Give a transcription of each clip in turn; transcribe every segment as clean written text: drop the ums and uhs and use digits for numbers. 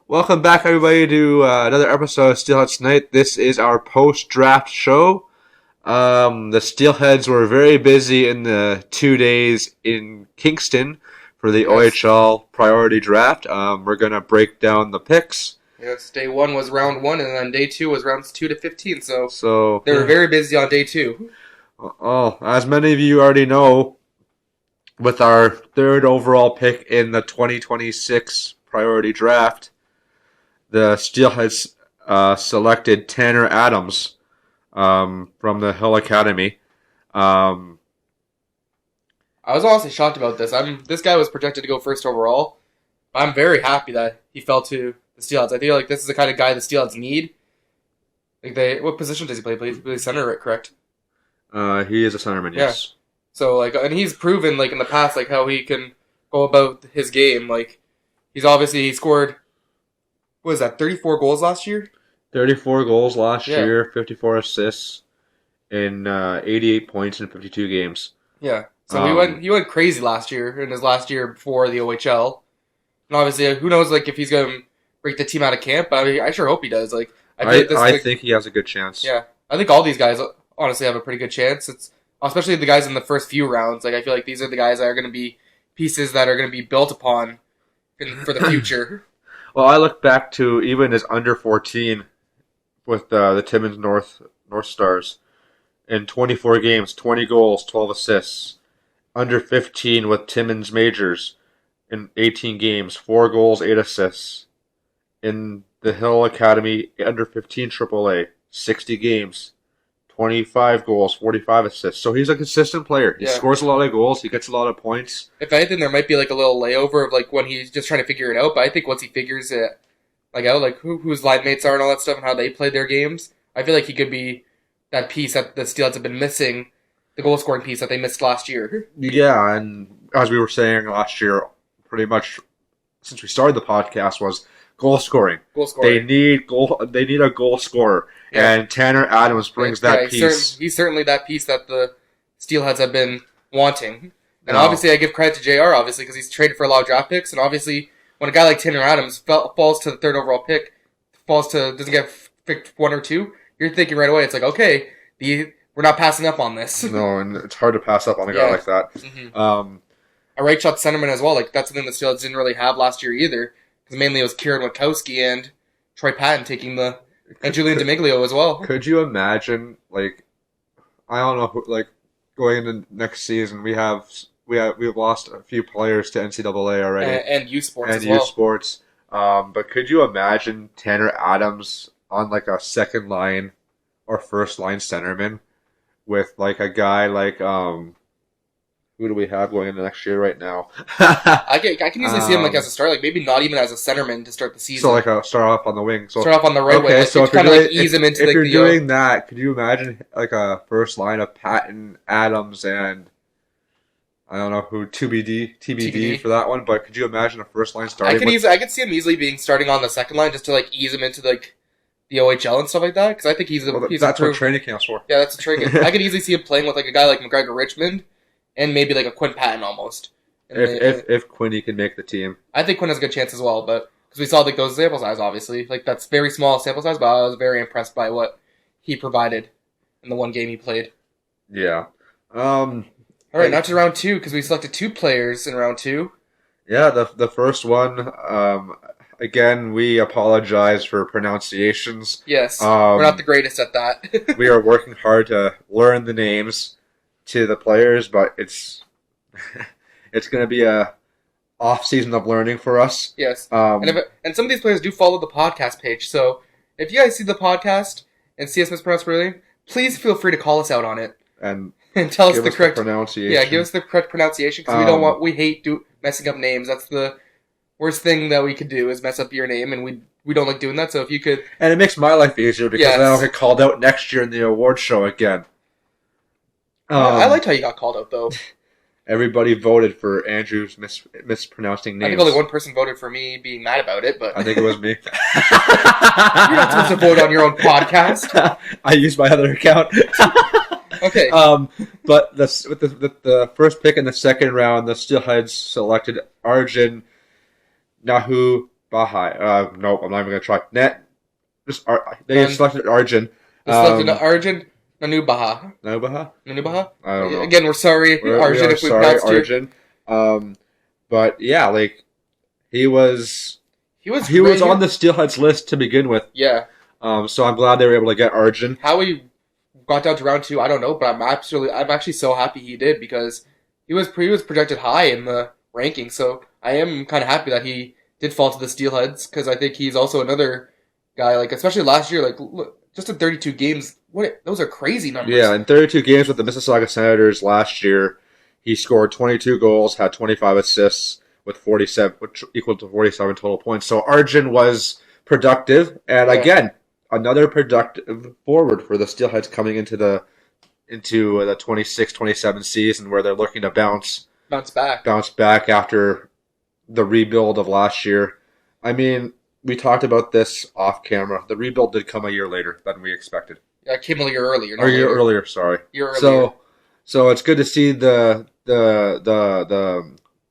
Welcome back, everybody, to another episode of Steelheads Tonight. This is our post-draft show. The Steelheads were very busy in the 2 days in Kingston for the OHL priority draft. We're going to break down the picks. Yes, day 1 was round 1, and then day 2 was rounds 2 to 15, so they were very busy on day 2. Oh, as many of you already know, with our third overall pick in the 2026 priority draft, the Steelheads selected Tanner Adams from the Hill Academy. I was honestly shocked about this. This guy was projected to go first overall. I'm very happy that he fell to the Steelheads. I feel like this is the kind of guy the Steelheads need. What position does he play? He plays center, correct? He is a centerman, yes. Yeah. So and he's proven in the past how he can go about his game. He scored. What was that, 34 goals last year? 34 goals last year, 54 assists in 88 points in 52 games. Yeah. So he went crazy last year, in his last year before the OHL. And obviously, who knows if he's going to break the team out of camp. I sure hope he does. I think he has a good chance. Yeah. I think all these guys honestly have a pretty good chance. It's especially the guys in the first few rounds. I feel like these are the guys that are going to be pieces that are going to be built upon for the future. Well, I look back to even his under 14 with the Timmins North Stars. In 24 games, 20 goals, 12 assists. Under 15 with Timmins Majors in 18 games, 4 goals, 8 assists. In the Hill Academy, under 15 AAA, 60 games, 25 goals, 45 assists. So he's a consistent player. He scores a lot of goals. He gets a lot of points. If anything, there might be a little layover of when he's just trying to figure it out. But I think once he figures it out, who his line mates are and all that stuff and how they play their games, I feel like he could be that piece that the Steelheads have been missing, the goal scoring piece that they missed last year. Yeah, and as we were saying last year, pretty much since we started the podcast, was goal scoring. They need a goal scorer. Yeah. And Tanner Adams brings that piece. He's certainly that piece that the Steelheads have been wanting. And obviously I give credit to JR, obviously, because he's traded for a lot of draft picks. And obviously, when a guy like Tanner Adams falls to the third overall pick, doesn't get picked 1 or 2, you're thinking right away, it's we're not passing up on this. No, and it's hard to pass up on a guy like that. Mm-hmm. A right shot centerman as well. That's something the Steelheads didn't really have last year either. Because mainly it was Kieran Witkowski and Troy Patton taking and Julian D'Amiglio as well. Could you imagine, I don't know, going into next season, we've lost a few players to NCAA already. And U Sports as well. And U Sports. But could you imagine Tanner Adams on, a second line or first line centerman with, a guy who do we have going into next year right now? I can easily see him as a start, maybe not even as a centerman to start the season. So start off on the wing. So start off on the right wing. So ease him into if you're doing that, could you imagine a first line of Patton, Adams, and I don't know who TBD for that one, but could you imagine a first line starting? I could see him easily starting on the second line just to ease him into the OHL and stuff like that, because I think that's what training camp's for. Yeah, that's a training camp. I could easily see him playing with a guy like McGregor Richmond. And maybe a Quinn Patton almost. If Quinny can make the team. I think Quinn has a good chance as well, but because we saw those sample size, obviously. That's very small sample size, but I was very impressed by what he provided in the one game he played. Yeah. All right, now to round 2, because we selected 2 players in round 2. Yeah, the first one, again, we apologize for pronunciations. Yes, we're not the greatest at that. We are working hard to learn the names to the players, but it's going to be a off season of learning for us. Yes, and some of these players do follow the podcast page. So if you guys see the podcast and see us mispronounce something, please feel free to call us out on it and tell us the correct pronunciation. Yeah, give us the correct pronunciation because we hate messing up names. That's the worst thing that we could do is mess up your name, and we don't like doing that. So if you could, and it makes my life easier because then I'll get called out next year in the award show again. I liked how you got called out, though. Everybody voted for Andrew's mispronouncing names. I think only one person voted for me being mad about it, but I think it was me. You're not supposed to vote on your own podcast. I used my other account. Okay. But with the first pick in the second round, the Steelheads selected Arjun Baja. Nope, I'm not even gonna try. They Then selected Arjun. they selected Arjun Nanubaha. No Baja. Nanubaha? I don't know. Again, we're sorry, We Arjun, are if we sorry, pronounced your... Arjun. But yeah, like he was He was on the Steelheads list to begin with. Yeah. So I'm glad they were able to get Arjun. How he got down to round 2, I don't know, but I'm actually so happy he did because he was projected high in the ranking. So I am kind of happy that he did fall to the Steelheads because I think he's also another guy, like especially last year, like look, just in 32 games, those are crazy numbers. Yeah, in 32 games with the Mississauga Senators last year, he scored 22 goals, had 25 assists with 47, which equal to 47 total points. So Arjun was productive, and again, another productive forward for the Steelheads coming into the 26-27 season where they're looking to bounce back after the rebuild of last year. I mean, we talked about this off camera. The rebuild did come a year later than we expected. Yeah, it came a year earlier. Or a year earlier, sorry. Year earlier. So it's good to see the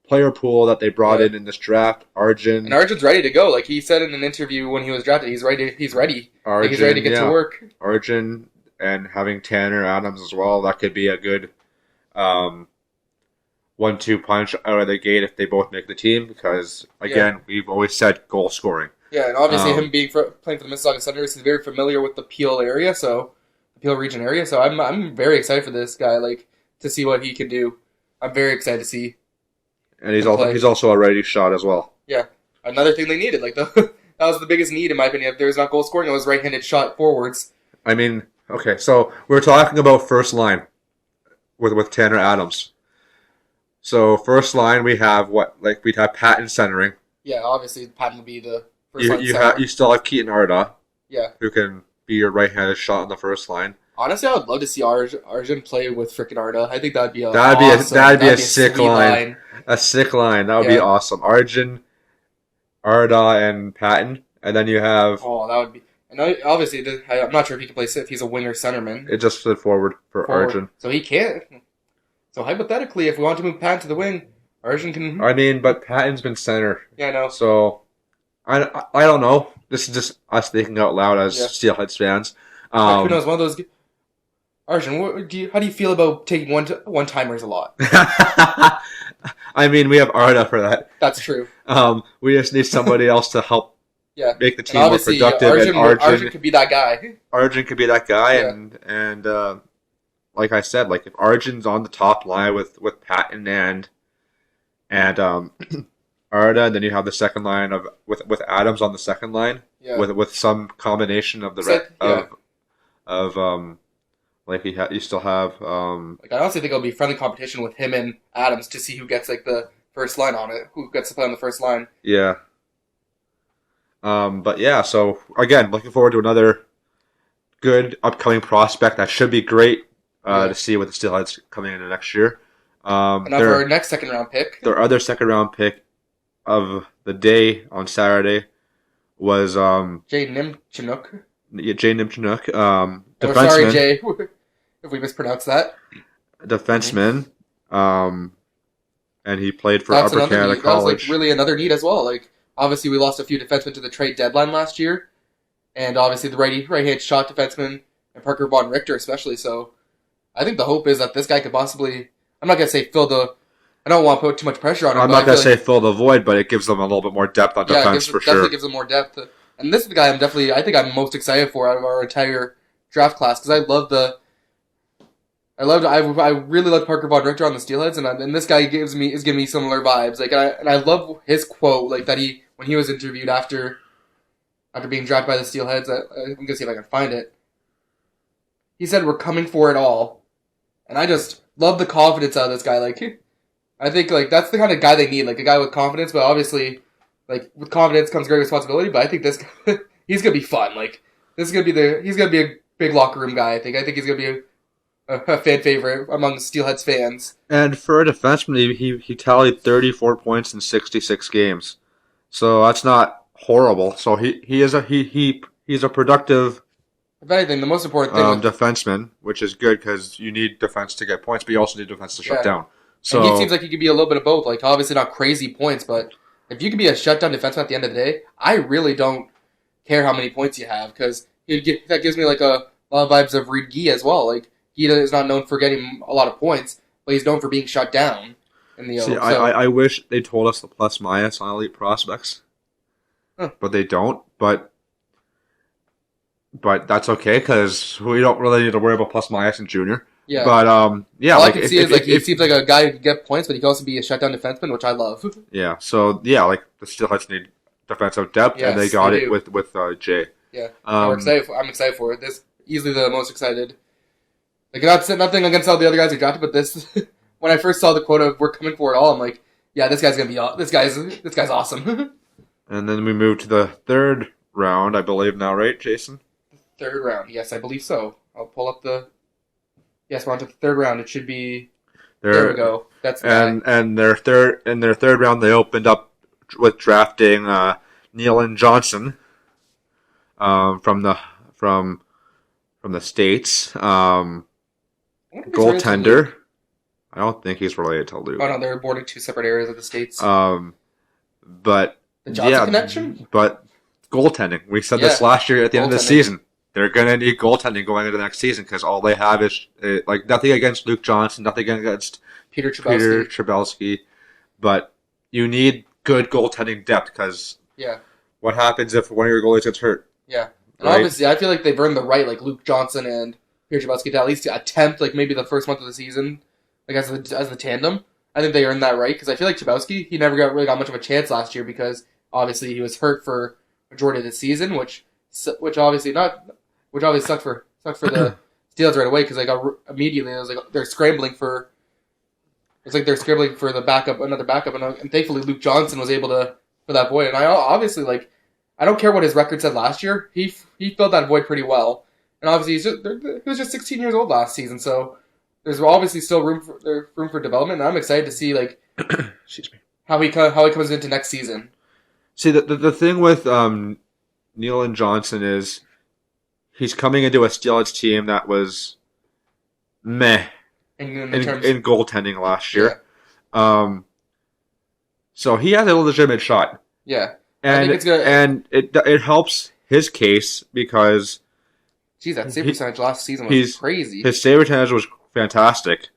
player pool that they brought in this draft. Arjun. And Arjun's ready to go. Like he said in an interview when he was drafted, he's ready. Arjun, he's ready to get to work. Arjun and having Tanner Adams as well, that could be a good 1-2 punch out of the gate if they both make the team. Because again, we've always said goal scoring. Yeah, and obviously him playing for the Mississauga Senators, he's very familiar with the Peel area, the Peel region area. So I'm very excited for this guy, like to see what he can do. I'm very excited to see. And he's also a ready shot as well. Yeah, another thing they needed. Like that was the biggest need in my opinion. If there's not goal scoring, it was right-handed shot forwards. I mean, okay, so we're talking about first line with Tanner Adams. So first line we have we'd have Patton centering. Yeah, obviously Patton would be the first line center. You still have Keaton Arda. Yeah, who can be your right-handed shot on the first line. Honestly, I would love to see Arjun play with frickin' Arda. I think that'd be that'd be a sick line. A sick line. That would be awesome. Arjun, Arda, and Patton, and then you have. Oh, that would be. And obviously, I'm not sure if he can play if he's a winger centerman. It just slid forward for Arjun. So he can't. So hypothetically, if we want to move Patton to the wing, Arjun can. I mean, but Patton's been center. Yeah, I know. So I don't know. This is just us thinking out loud as Steelheads fans. Who knows? One of those. Arjun, how do you feel about taking one-timers a lot? I mean, we have Arda for that. That's true. We just need somebody else to help make the team more productive. Arjun could be that guy. Arjun could be that guy, and like I said, like if Arjun's on the top line with Patton and Arda, and then you have the second line with Adams on the second line with some combination of you still have I honestly think it'll be friendly competition with him and Adams to see who gets the first line on it, who gets to play on the first line. Yeah. But yeah, so again, looking forward to another good upcoming prospect that should be great to see with the Steelheads coming into next year. And now for our next second round pick. Their other second round pick of the day on Saturday was Jay Nimchinook. Jay Nimchinook, defenseman. Sorry, Jay, if we mispronounced that. Defenseman, and he played for Upper Canada College. That was really another need as well. Like obviously, we lost a few defensemen to the trade deadline last year, and obviously the right-hand shot defenseman and Parker Von Richter especially. So I think the hope is that this guy could possibly. I'm not gonna say fill the. I don't want to put too much pressure on him. I'm not gonna say fill the void, but it gives them a little bit more depth on defense for sure. Definitely gives them more depth. And this is the guy I think I'm most excited for out of our entire draft class because I really love Parker Von Richter on the Steelheads, and this guy is giving me similar vibes. Like, and I love his quote, like that when he was interviewed after being drafted by the Steelheads. I'm gonna see if I can find it. He said, "We're coming for it all," and I just love the confidence out of this guy. Like, I think that's the kind of guy they need, like a guy with confidence, but obviously. Like with confidence comes great responsibility, but I think this he's gonna be fun. Like he's gonna be a big locker room guy. I think he's gonna be a fan favorite among Steelheads fans. And for a defenseman, he tallied 34 points in 66 games, so that's not horrible. So he's a productive. If anything, the most important thing defenseman, which is good because you need defense to get points, but you also need defense to shut down. So and he seems like he could be a little bit of both. Like obviously not crazy points, but. If you could be a shutdown defenseman at the end of the day, I really don't care how many points you have because that gives me like a lot of vibes of Reed Gee as well. Like Gee is not known for getting a lot of points, but he's known for being shut down in the O. See, I wish they told us the plus minus on elite prospects, but they don't. But that's okay because we don't really need to worry about plus minus in junior. Yeah. But yeah, all like I can see is like he seems like a guy who can get points, but he can also be a shutdown defenseman, which I love. Yeah. So yeah, like the Steelheads need defensive depth, and they got it with Jay. Yeah. I'm excited for it. This easily the most excited. Like nothing against all the other guys who drafted, but this when I first saw the quote of "we're coming for it all," I'm like, yeah, this guy's gonna be this guy's awesome. And then we move to the third round, I believe now, right, Jason? Third round, yes, I believe so. I'll pull up the. Yes, we're on to the third round. It should be. There we go. That's and their third round they opened up with drafting Nealon Johnson from the States goaltender. I don't think he's related to Luke. Oh no, they're born in two separate areas of the States. But the Johnson connection. But goaltending. We said this last year at the end of the season. They're going to need goaltending going into the next season because all they have is like nothing against Luke Johnson, nothing against Peter Trabelski. But you need good goaltending depth because what happens if one of your goalies gets hurt? Yeah, and obviously I feel like they've earned the right, like Luke Johnson and Peter Trabelski, to at least attempt like maybe the first month of the season, like as the tandem. I think they earned that right because I feel like Trabelski, he never really got much of a chance last year because obviously he was hurt for majority of the season, which obviously sucked for the Steelheads right away because they got immediately. It was like they're scrambling for. It's like they're scrambling for the backup, another backup, and thankfully Luke Johnson was able to fill that void. And I obviously I don't care what his record said last year. He filled that void pretty well. And obviously he was just 16 years old last season, so there's obviously still room for development. And I'm excited to see excuse me, how he comes into next season. See the thing with Nealon Johnson is. He's coming into a Steelheads team that was meh in goaltending last year. Yeah. So he has a legitimate shot. Yeah. And I think it's good. And it helps his case because that save percentage last season was crazy. His save percentage was fantastic.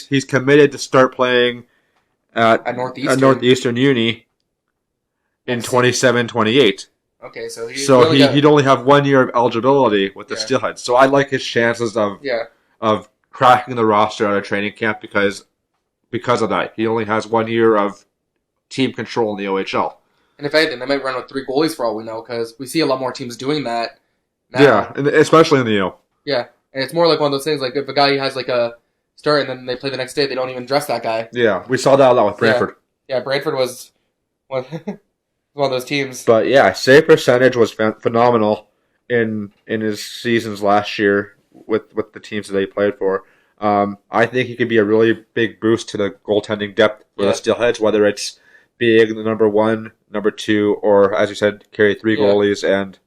He's committed to start playing at Northeastern Uni in 27-28. Okay, so he'd only have 1 year of eligibility with the Steelheads. So I like his chances of cracking the roster out of training camp because of that. He only has 1 year of team control in the OHL. And if anything, they might run with 3 goalies for all we know because we see a lot more teams doing that now. Yeah, especially in the O. Yeah, and it's more like one of those things like if a guy has like a start and then they play the next day, they don't even dress that guy. Yeah, we saw that a lot with Brantford. Yeah, Brantford was one of those teams. But yeah, save percentage was phenomenal in his seasons last year with the teams that he played for. I think he could be a really big boost to the goaltending depth for the Steelheads, whether it's being the number 1, number 2, or as you said, carry 3 goalies and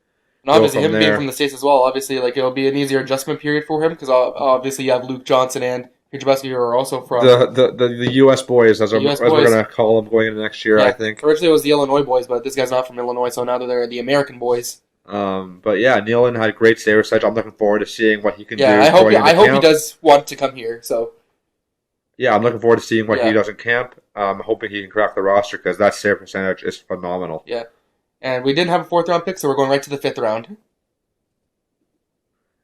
obviously him being from the States as well. Obviously, it'll be an easier adjustment period for him because obviously you have Luke Johnson and Peter Trabelski who are also from the U.S. boys, as we're going to call them going into next year. I think originally it was the Illinois boys, but this guy's not from Illinois, so now they're the American boys. But yeah, Nealon had great save percentage. I'm looking forward to seeing what he can do. I hope he does want to come here. So yeah, I'm looking forward to seeing what he does in camp. I'm hoping he can crack the roster because that save percentage is phenomenal. Yeah, and we didn't have a 4th round pick, so we're going right to the 5th round.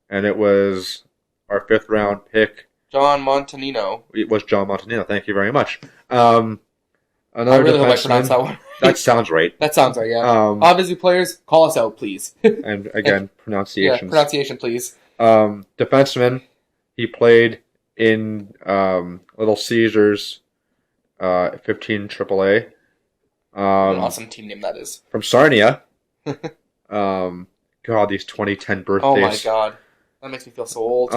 And it was our 5th round pick. John Montanino. It was John Montanino. Thank you very much. I really hope I pronounced that one. That sounds right. That sounds right, yeah. Obviously, players, call us out, please. And again, pronunciations. Yeah, pronunciation, please. Defenseman, he played in Little Caesars 15 AAA. What an awesome team name that is. From Sarnia. God, these 2010 birthdays. Oh my god. That makes me feel so old.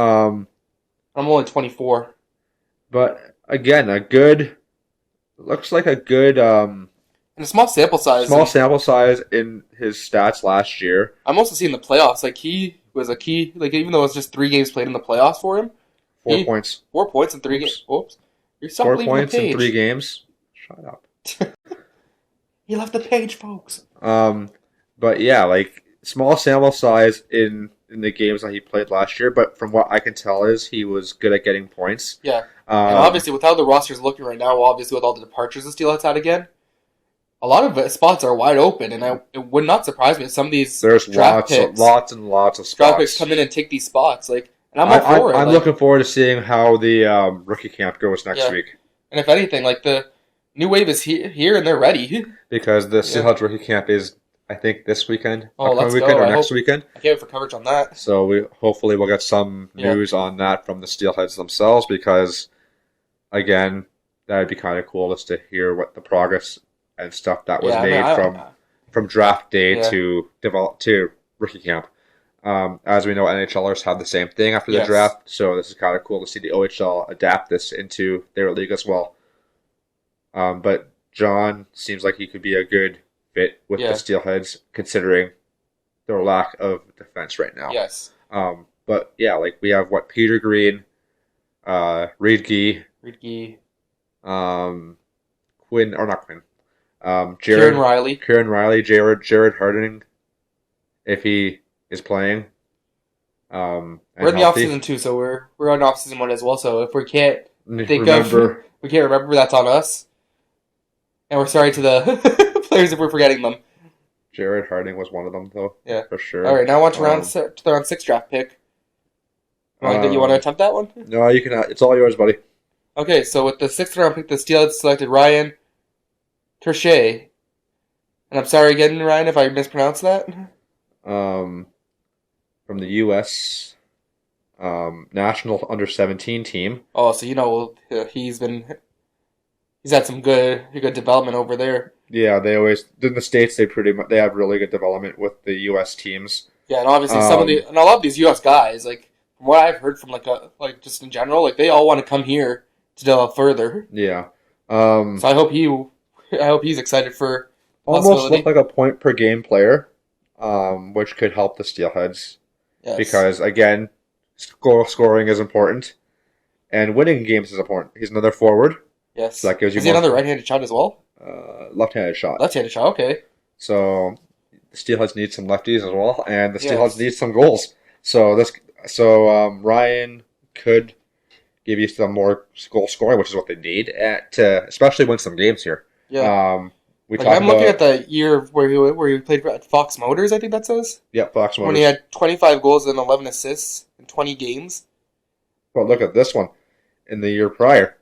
I'm only 24. But again, looks like a good and a small sample size. Small sample size in his stats last year. I'm also seeing the playoffs. Like he was a key. Like even though it was just 3 games played in the playoffs for him. 4 points. 4 points in 3 games. Oops. You're 4 points in 3 games. Shut up. He left the page, folks. But yeah, like small sample size in the games that he played last year. But from what I can tell, is he was good at getting points. Yeah, and obviously with how the roster's looking right now, obviously with all the departures the Steelheads had again, a lot of spots are wide open, and it would not surprise me if some of these there's draft picks, lots and lots of draft spots. picks come in and take these spots. Like, and I'm all for it. I'm looking forward to seeing how the rookie camp goes next week. And if anything, like the new wave is here and they're ready. Because the Steelheads rookie camp is, I think, this weekend. Oh, let's weekend go. Or next weekend. I can't wait for coverage on that. So we'll get some news on that from the Steelheads themselves because, again, that would be kind of cool just to hear what the progress and stuff that was made from draft day to rookie camp. As we know, NHLers have the same thing after the draft, so this is kind of cool to see the OHL adapt this into their league as well. But John seems like he could be a good fit with the Steelheads, considering their lack of defense right now. Yes. But yeah, like we have Peter Green, Reed Gee, Quinn or not Quinn, Kieran Riley, Jared Harding, if he is playing. We're in the off season too, so we're on off season 1 as well. So if we can't remember, that's on us. And we're sorry to the players if we're forgetting them. Jared Harding was one of them, though. Yeah, for sure. All right, now on to the round 6 draft pick. You want to attempt that one? No, you can. It's all yours, buddy. Okay, so with the 6th round pick, the Steelheads selected Ryan Terche. And I'm sorry again, Ryan, if I mispronounced that. From the U.S. National Under-17 team. Oh, so he's had some good development over there. Yeah, they always in the States. They have really good development with the U.S. teams. Yeah, and obviously a lot of these U.S. guys, like from what I've heard from like just in general, like they all want to come here to develop further. Yeah. So I hope he's excited for almost looked like a point per game player, which could help the Steelheads. Yes. Because again, scoring is important, and winning games is important. He's another forward. Yes. So that gives you Is he another right-handed shot as well? Left-handed shot. Left-handed shot, okay. So the Steelheads need some lefties as well, and the Steelheads need some goals. So Ryan could give you some more goal scoring, which is what they need to especially win some games here. Yeah. I'm looking at the year where he played at Fox Motors, I think that says. Yeah, Fox Motors. When he had 25 goals and 11 assists in 20 games. Well, look at this one. In the year prior,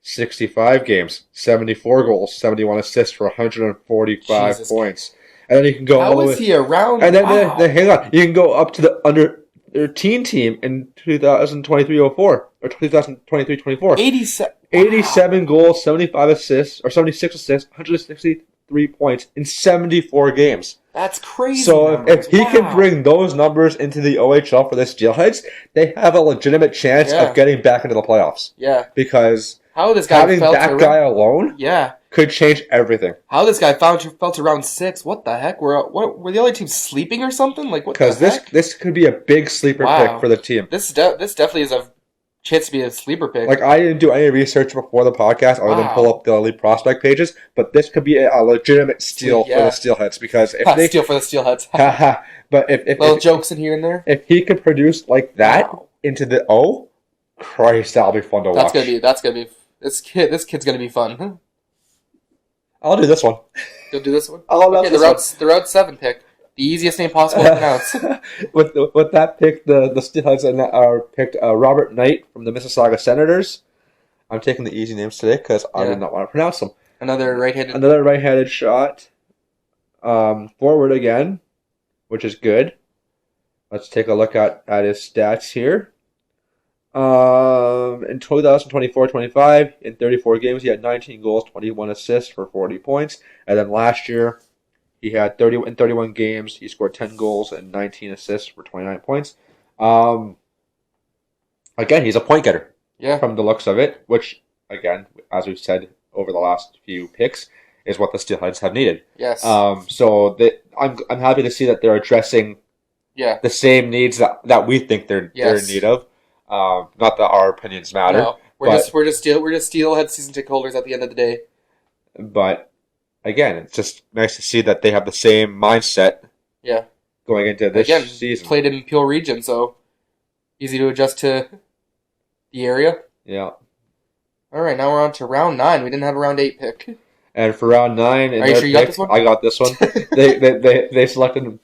65 games, 74 goals, 71 assists for 145 points. And then you can go all the way. How is he around? And then hang on. You can go up to the under 13 team in 2023-04 or 2023-24. 87 goals, 75 assists, or 76 assists, 163 points in 74 games. That's crazy. So if he can bring those numbers into the OHL for the Steelheads, they have a legitimate chance of getting back into the playoffs. Yeah. Because this guy having that guy alone could change everything. How this guy felt around 6? What the heck? Were the other teams sleeping or something? Like what? Because this could be a big sleeper pick for the team. This definitely is a chance to be a sleeper pick. Like I didn't do any research before the podcast other than pull up the elite prospect pages, but this could be a legitimate steal for the Steelheads because if they steal for the Steelheads. But if little jokes in here and there. If he could produce like that into the Christ, that'll be fun to watch. That's gonna be this kid's gonna be fun. I'll do this one. You'll do this one? The round 7 pick. The easiest name possible to pronounce. with that pick, the Steelheads are picked Robert Knight from the Mississauga Senators. I'm taking the easy names today because I did not want to pronounce them. Another right-handed shot. Forward again, which is good. Let's take a look at his stats here. In 2024-25, in 34 games, he had 19 goals, 21 assists for 40 points. And then last year, he had 31 games. He scored 10 goals and 19 assists for 29 points. Again, he's a point getter. Yeah. From the looks of it, which, again, as we've said over the last few picks, is what the Steelheads have needed. Yes. So I'm happy to see that they're addressing the same needs that we think they're in need of. Not that our opinions matter. No, we're just Steelhead season ticket holders at the end of the day. But again, it's just nice to see that they have the same mindset Yeah. going into this Again, season. played in Peel region, so easy to adjust to the area. Yeah. All right, now we're on to round 9. We didn't have a round 8 pick. And for round 9, in Are you their sure you got pick, this one? I got this one. They selected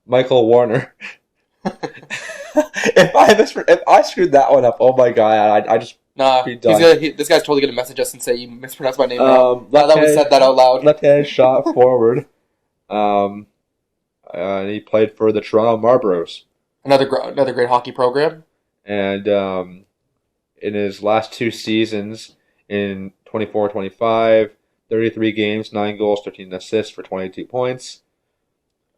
Michael Warner. If I screwed that one up, oh my god, I just Nah, be done. this guy's totally gonna message us and say you mispronounced my name now. Now that we Left-handed- said that out loud. Left-handed shot forward. And he played for the Toronto Marlboros. Another great hockey program. And in his last 2 seasons, in 24-25, 33 games, 9 goals, 13 assists for 22 points,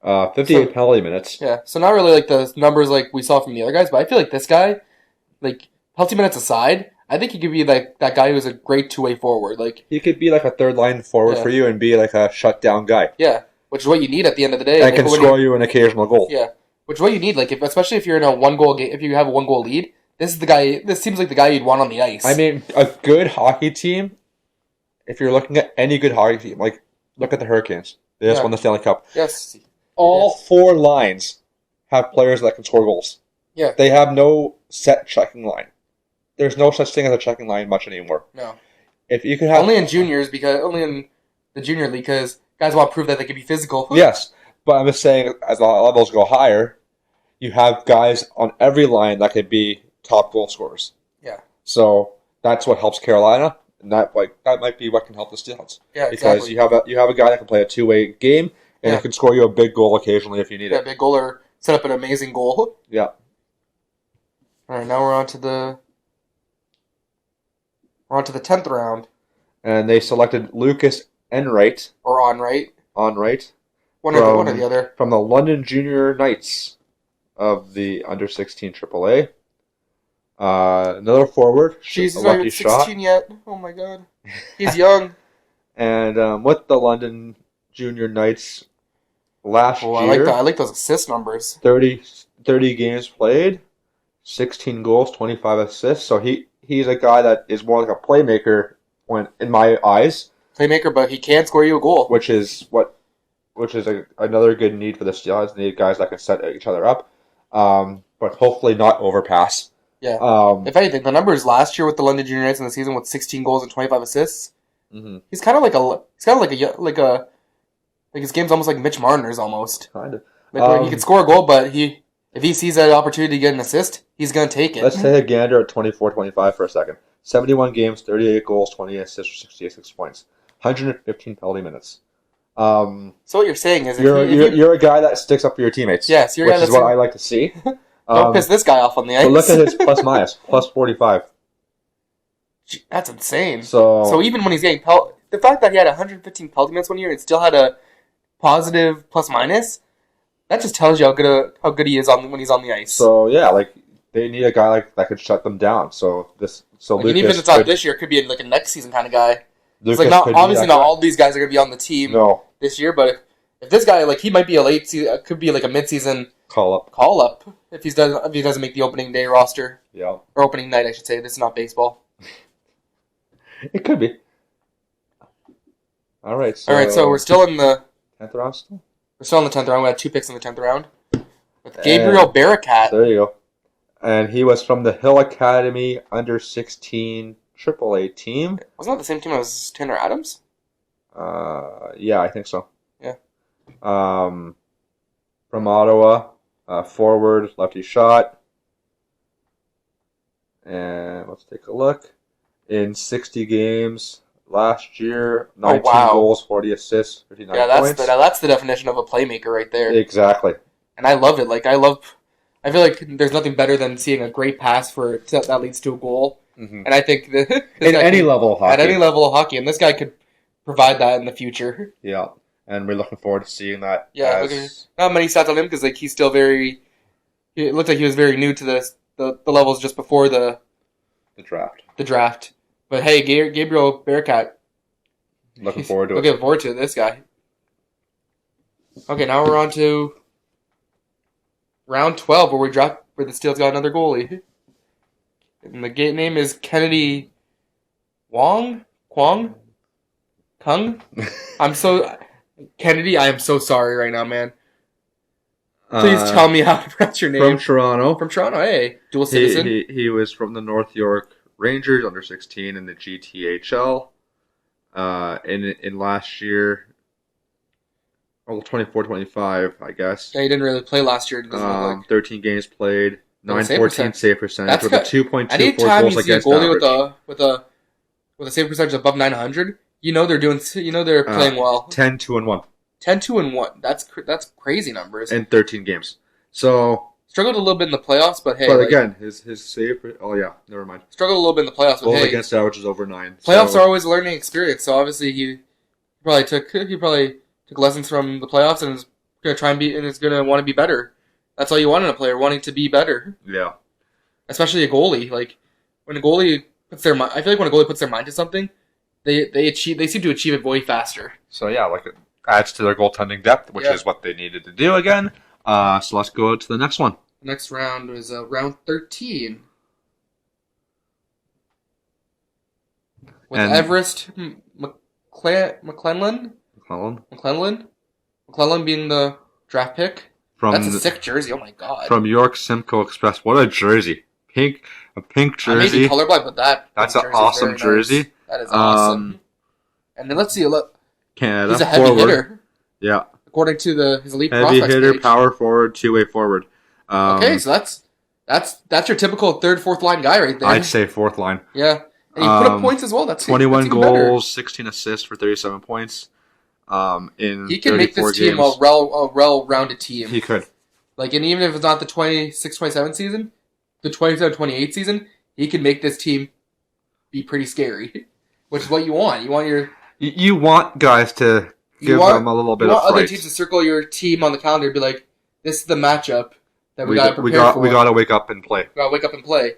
58 penalty minutes. Yeah, so not really like the numbers like we saw from the other guys, but I feel like this guy, like penalty minutes aside, I think he could be like that guy who's a great two-way forward. Like he could be like a third line forward for you and be like a shutdown guy. Yeah, which is what you need at the end of the day. And can score you an occasional goal. Yeah, which is what you need. Like especially if you're in a 1-goal game, if you have a 1-goal lead, this is the guy. This seems like the guy you'd want on the ice. I mean, a good hockey team. If you're looking at any good hockey team, like look at the Hurricanes. They just won the Stanley Cup. Yes. All 4 lines have players that can score goals. Yeah. They have no set checking line. There's no such thing as a checking line much anymore. No. If you could have only in the junior league because guys want to prove that they can be physical. Yes, but I'm just saying as the levels go higher, you have guys on every line that could be top goal scorers. Yeah. So that's what helps Carolina, and that might be what can help the Steelheads. Yeah, exactly. Because you have a guy that can play a 2-way game and it can score you a big goal occasionally if you need it. Yeah, big goal or set up an amazing goal. Yeah. All right, now we're on to the 10th round. And they selected Lucas Enright. Or Onright. Onright. One or the other. From the London Junior Knights of the under-16 AAA. Another forward. He's not even 16 yet. Oh my god. He's young. And with the London Junior Knights last year. I like those assist numbers. 30 games played, 16 goals, 25 assists. So he's a guy that is more like a playmaker in my eyes. Playmaker, but he can score you a goal. Which is another good need for the Steelheads. They need guys that can set each other up, but hopefully not overpass. Yeah. If anything, the numbers last year with the London Junior Knights in the season with 16 goals and 25 assists. Mm-hmm. He's kind of like his game's almost like Mitch Marner's almost. Kind of. Like where he can score a goal, but if he sees that opportunity to get an assist, he's gonna take it. Let's take a gander at 24-25 for a second. 71 games, 38 goals, 20 assists for 66 points, 115 penalty minutes. So what you're saying is you're a guy that sticks up for your teammates. Yes, which is what I like to see. Don't piss this guy off on the ice. But look at his plus minus, plus 45. That's insane. So even when he's getting the fact that he had 115 penalty minutes one year and still had a positive plus minus, that just tells you how good he is when he's on the ice. So yeah, like they need a guy that could shut them down. Lucas, even if it's not this year, it could be like a next season kind of guy. Lucas it's like not all these guys are going to be on the team this year, but if this guy he might be a late season, could be like a mid-season call up if he doesn't make the opening day roster. Yeah, or opening night, I should say. This is not baseball. It could be. All right, so we're still in the 10th round still? We're still in the 10th round. We had 2 picks in the 10th round. With Gabriel Barakat. There you go. And he was from the Hill Academy under-16 AAA team. Wasn't that the same team as Tanner Adams? Yeah, I think so. Yeah. From Ottawa, forward, lefty shot. And let's take a look. In 60 games last year, 19 goals, 40 assists, 59 points. That's the definition of a playmaker right there. Exactly. And I loved it. I feel like there's nothing better than seeing a great pass that leads to a goal. Mm-hmm. And I think at any level of hockey. And this guy could provide that in the future. Yeah, and we're looking forward to seeing that. Yeah, not many stats on him because he's still very. It looked like he was very new to the levels just before the draft. But hey, Gabriel Barakat. Looking forward to this guy. Okay, now we're on to round 12 where the Steelers got another goalie. And the name is Kennedy Kwong? Kung? Kennedy, I am so sorry right now, man. Please tell me how to pronounce your name. From Toronto. From Toronto, hey. Dual citizen. He was from the North York Rangers under 16 in the GTHL. In last year, 24-25, I guess. Yeah, he didn't really play last year. 13 games played, 914 save percentage That's with a 2.24 goals against anytime you see a goalie average. with a save percentage above 900, they're playing well. 10-2-1. 10-2-1. That's crazy numbers. In 13 games. So struggled a little bit in the playoffs, but hey. But again, his save. Oh yeah, never mind. Struggled a little bit in the playoffs, but goals hey, against average is over 9. Playoffs are always a learning experience. So obviously he probably took lessons from the playoffs and is gonna try and is gonna want to be better. That's all you want in a player, wanting to be better. Yeah. Especially a goalie. Like when a goalie puts their mind, I feel like when a goalie puts their mind to something, they seem to achieve it way faster. So yeah, like it adds to their goaltending depth, which is what they needed to do again. So let's go to the next one. The next round was round 13. With Everest McClellan being the draft pick. That's a sick jersey. Oh my god! From York Simcoe Express. What a jersey! A pink jersey. I may be colorblind, but that's an awesome jersey. Nice. That is awesome. And then let's see. Look, Canada. He's a heavy hitter. Yeah. According to his elite heavy prospects hitter, page. power forward, two-way forward. Okay, so that's your typical third, fourth line guy right there. I'd say fourth line. Yeah. And he put up points as well. That's 21 that's goals, better. 16 assists for 37 points. He can make this team a well-rounded team. He could. Like, and even if it's not the 26-27 season, the 27-28 season, he can make this team be pretty scary, which is what you want. You want guys to give them a little bit of fright. You want other teams to circle your team on the calendar and be like, this is the matchup that we got to prepare for. We got to wake up and play. We got to wake up and play.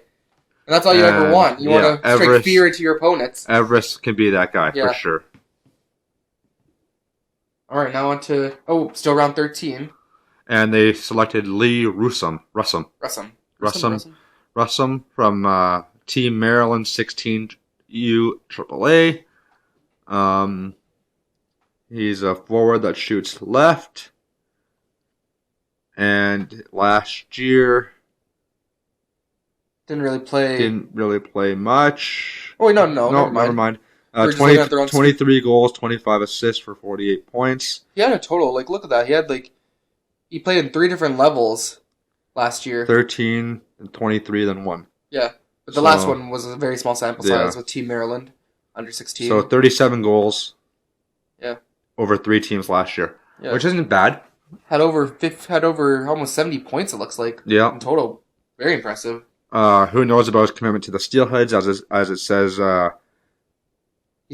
And that's all you ever want. You want to strike fear into your opponents. Everest can be that guy, for sure. All right, now on to... Oh, still round 13. And they selected Lee Russum from Team Maryland 16U AAA. He's a forward that shoots left. And last year... Didn't really play much. Oh, wait, no, never mind. 23 goals, 25 assists for 48 points. He had a total, look at that. He played in 3 different levels last year. 13 and 23, then 1. Yeah, but the last one was a very small sample size with Team Maryland, under 16. So 37 goals. Yeah. Over 3 teams last year, which isn't bad. Had over almost 70 points, it looks like. Yeah. In total. Very impressive. Who knows about his commitment to the Steelheads, as it says...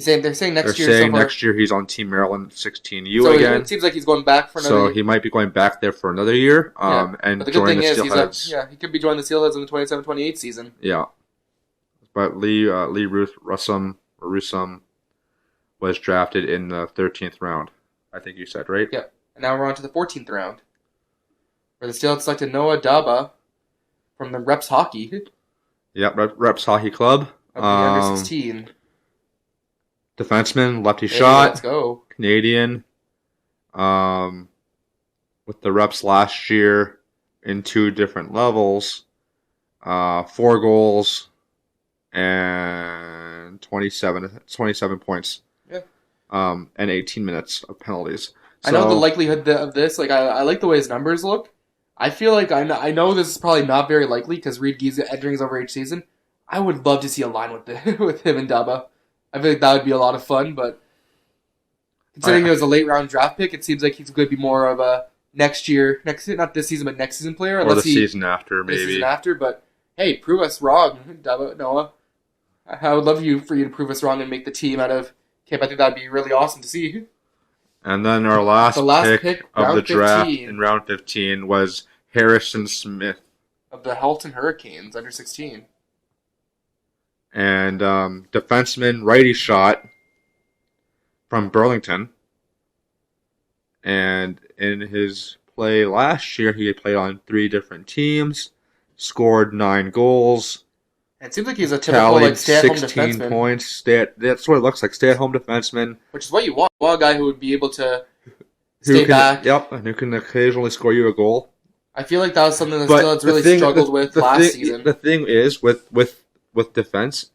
They're saying next year. They're saying next year he's on Team Maryland 16U so again. It seems like he's going back for another year. So he might be going back there for another year. And but the good thing is, Steelheads. he could be joining the Steelheads in the 27-28 season. Yeah. But Lee Russum was drafted in the 13th round. I think you said, right? Yeah. And now we're on to the 14th round, where the Steelheads selected Noah Daba from the Reps Hockey. Yeah, Reps Hockey Club. Of the under 16. Defenseman, lefty shot. Let's go. Canadian. With the Reps last year in 2 different levels. 4 goals and 27 points. Yeah. And 18 minutes of penalties. I know the likelihood of this. I like the way his numbers look. I feel like I know this is probably not very likely because Reed Gee's entering his over age season. I would love to see a line with him and Daba. I feel like that would be a lot of fun, but considering it was a late round draft pick, it seems like he's going to be more of a not this season, but next season player. Or the season after, maybe. The season after, but hey, prove us wrong, Noah. I would love for you to prove us wrong and make the team out of camp. I think that would be really awesome to see. And then our last pick of the draft in round 15 was Harrison Smith. Of the Halton Hurricanes, under 16. And defenseman, righty shot from Burlington. And in his play last year, he had played on 3 different teams, scored 9 goals, It seems like he's a typical like stay-at-home 16 defenseman, points. That's what it looks like. Stay-at-home defenseman. which is what you want. You want a guy who would be able to Who stay can, back. Yep, and who can occasionally score you a goal. I feel like that was something that But Steelheads really struggled with last season. The thing is, with defense,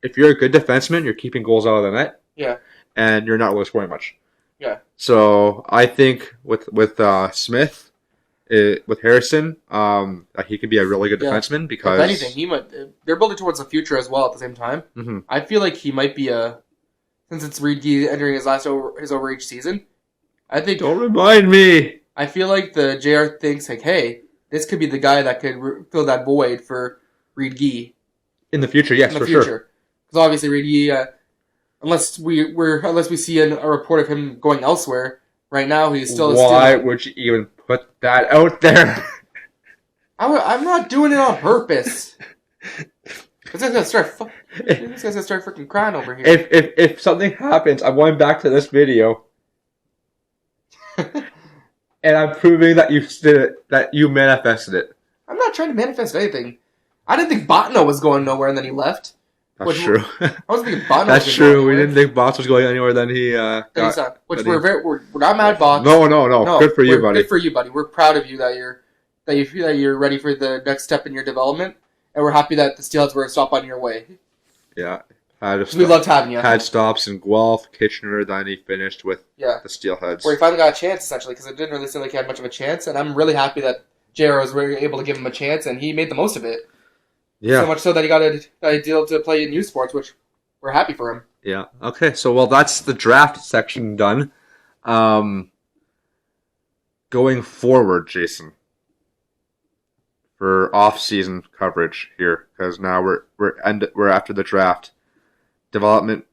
if you're a good defenseman, you're keeping goals out of the net. Yeah. And you're not really scoring much. Yeah. So I think with Smith, with Harrison, he could be a really good defenseman because if anything, they're building towards the future as well at the same time. Mm-hmm. I feel like he might be since it's Reed Gee entering his overage season. I think. Don't remind me. I feel like the JR thinks like, hey, this could be the guy that could fill that void for Reed Gee in the future. Yes, for sure. Because obviously Reed Gee, unless we see a report of him going elsewhere, right now he's still. Why would you even put that out there? I'm not doing it on purpose. This guy's gonna start freaking crying over here. If something happens, I'm going back to this video. And I'm proving that you did it, that you manifested it. I'm not trying to manifest anything. I didn't think Botno was going nowhere, and then he left. That's true. I wasn't thinking Botno. That's true. We didn't think Bots was going anywhere. Then he we're not mad at Bots. No. Good for you, buddy. Good for you, buddy. We're proud of you that you're ready for the next step in your development, and we're happy that the Steelheads were a stop on your way. Yeah. We loved having you. Had stops in Guelph, Kitchener, then he finished with the Steelheads. Where he finally got a chance, essentially, because it didn't really seem like he had much of a chance, and I'm really happy that JR was really able to give him a chance, and he made the most of it. Yeah. So much so that he got a deal to play in U Sports, which we're happy for him. Yeah. Okay, so, that's the draft section done. Going forward, Jason, for off-season coverage here, because now we're after the draft. Rookie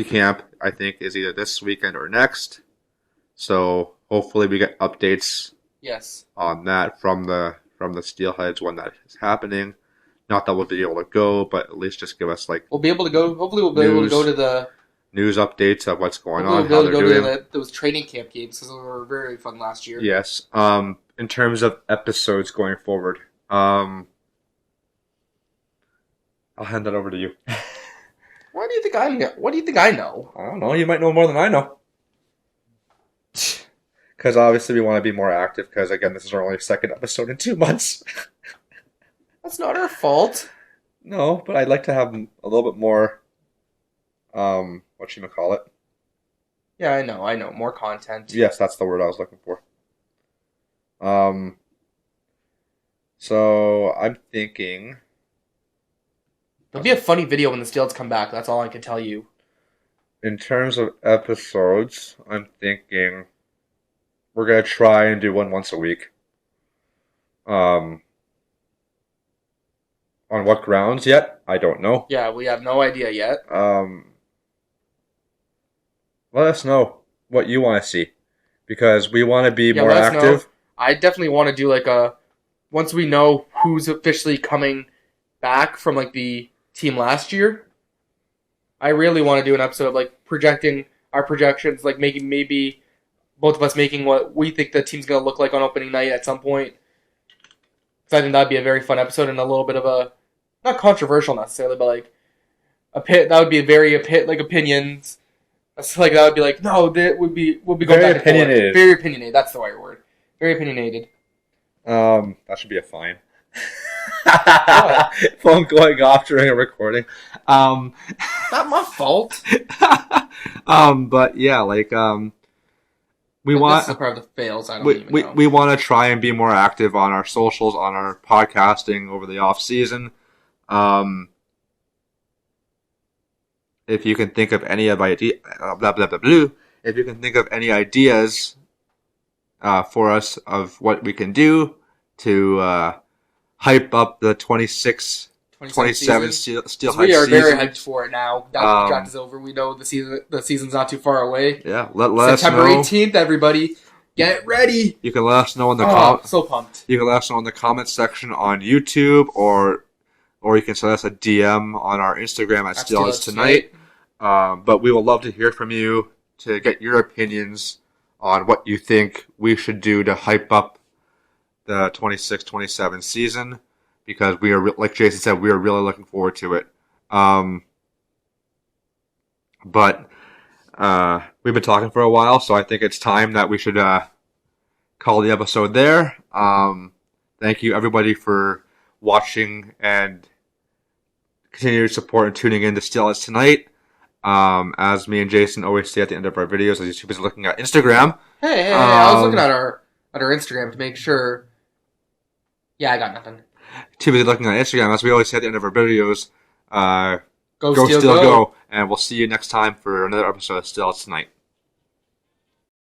camp, I think, is either this weekend or next. So hopefully we get updates on that from the Steelheads when that is happening. Not that we'll be able to go, but at least just give us we'll be able to go. Hopefully we'll be able to go to the news updates of what's going on, how they're doing. To those training camp games because they were very fun last year. Yes. In terms of episodes going forward, I'll hand that over to you. What do you think I know? I don't know. You might know more than I know. Because obviously we want to be more active. Because again, this is our only second episode in 2 months. That's not our fault. No, but I'd like to have a little bit more. Whatchamacallit? Yeah, I know. More content. Yes, that's the word I was looking for. So I'm thinking. It'll be a funny video when the Steelheads come back. That's all I can tell you. In terms of episodes, I'm thinking we're going to try and do one once a week. On what grounds yet? I don't know. Yeah, we have no idea yet. Let us know what you want to see. Because we want to be more active. I definitely want to do once we know who's officially coming back from the team last year, I really want to do an episode of projecting our projections, making maybe both of us making what we think the team's going to look like on opening night at some point. So I think that'd be a very fun episode and a little bit of a, not controversial necessarily, but that would be opinions. That's that would be no, that would be, we'll be going very back opinionated. And forth. Very opinionated. That's the right word. Very opinionated. That should be a fine. Phone going off during a recording. Not my fault. But yeah, we want. This is the part that fails. I don't even know. We want to try and be more active on our socials, on our podcasting over the off season. If you can think of any if you can think of any ideas for us of what we can do to hype up the 26, 27 Steelheads season. We are very hyped for it now. Now the draft is over. We know the season's not too far away. Yeah, let us know. September 18th, everybody. Get ready. You can let us know in the so pumped. You can let us know in the comments section on YouTube, or you can send us a DM on our Instagram at Steelheads Tonight. But we would love to hear from you to get your opinions on what you think we should do to hype up the 26-27 season. because we are, like Jason said, we are really looking forward to it. But we've been talking for a while, so I think it's time that we should call the episode there. Thank you, everybody, for watching and continue to support and tuning in to Steelheads Tonight. As me and Jason always say at the end of our videos, as you're too busy looking at Instagram. Hey, I was looking at our Instagram to make sure. Yeah, I got nothing. Too busy looking at Instagram, as we always say at the end of our videos. Go Steel, Steel, go. go. And we'll see you next time for another episode of Steelheads Tonight.